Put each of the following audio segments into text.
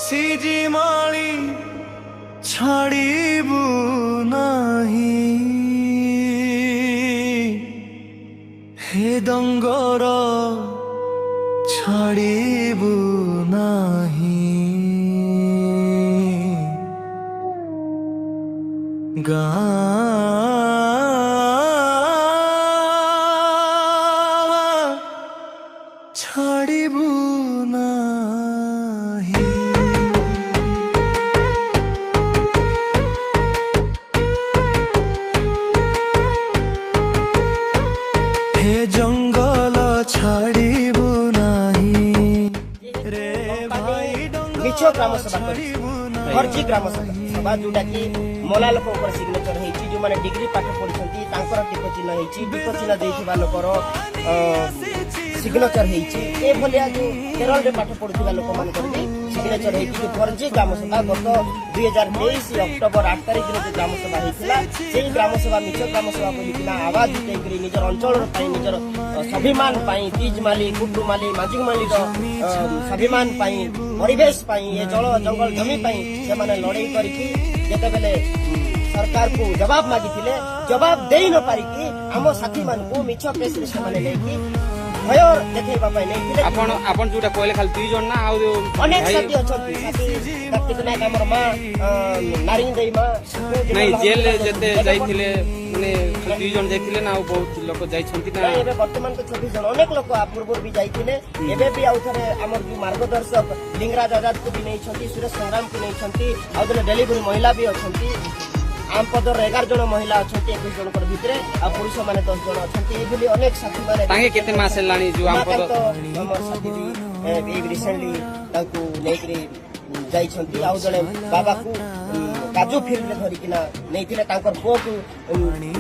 सिजी माली छाड़ीबू नाही हे दंगर छाड़ीबू नाही छाड़ीबू नाही हे जंगल छाड़ीबू नाही रे भाई मिछ ग्राम सभा फर्जी ग्राम सभा जोटा कि मना लोक सिग्नेचर होती जो मैंने डिग्री पाठ पढ़ी टीप चिन्ह होती दीप चिन्ह देता लोकर सिग्नेचर होती जो केरल में पाठ पढ़ुवा लोक मान सिग्नेचर होती फर्जी ग्राम सभा गत 2023 अक्टोबर 8 तारिख जो ग्राम सभा होता से ग्राम सभा मिछ ग्राम सभा बोलिकिना आवाज उठेकरी निजर अंचल निजर स्वाभिमान तीजमाली कुटुमाली माझीमाली स्वाभिमान परिवेश ये जल जंगल जमी से लड़ाई करके जेतेबेले सरकार को जवाब मागी जवाब दे न पारिकी आम साथी मान को मिछ प्रेस से भय देखा आपन जोटा कहले खाली दुई जन ना अनेक साथी अछंती कार्तिक नायक हमर मां नारिंग देई मां नहीं जेल जते जाइथिले माने दुई जन जाइथिले ना बहुत लोक जाइछंती ना एबे वर्तमान तो 26 जन अनेक लोक पूर्व भी जाइथिले एबे भी आउथरे हमर जो मार्गदर्शक लिंगराज आजाद को भी नहीं छंती सुरेश संग्राम को नहीं छंती आउथरे डेलीवरी महिला भी अछंती आम पदर 11 जन महिला अच्छा 21 जन भितर आ पुरुष माने 10 जन अच्छा अनेक साथी माने तांगे केते मास लानी जो आम पदर हमर साथी भी रिसेंटली ताकू लेकरी जाई छंती आ जने बाबा को काजू फील्ड में धरिकिना नैथिले तांकर पो को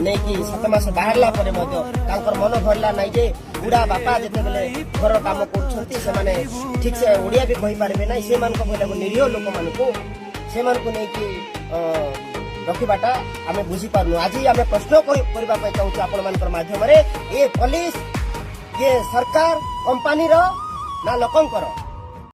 नेकी 7 मास बाहरला परे मध्य तांकर मन भरला नै जे बुढ़ा बापा जेते बेले घर काम करछंती से माने ठीक से ओडिया भी कहि पारबे नै से मान को बोले निरीह लोक मान को से मान को नेकी रखिबाटा आमे बुझी पारनु आज आमे प्रश्न करबा पय चाहू आपण मानकर माध्यम रे ए पुलिस ये सरकार कंपनी रो ना लोकंकर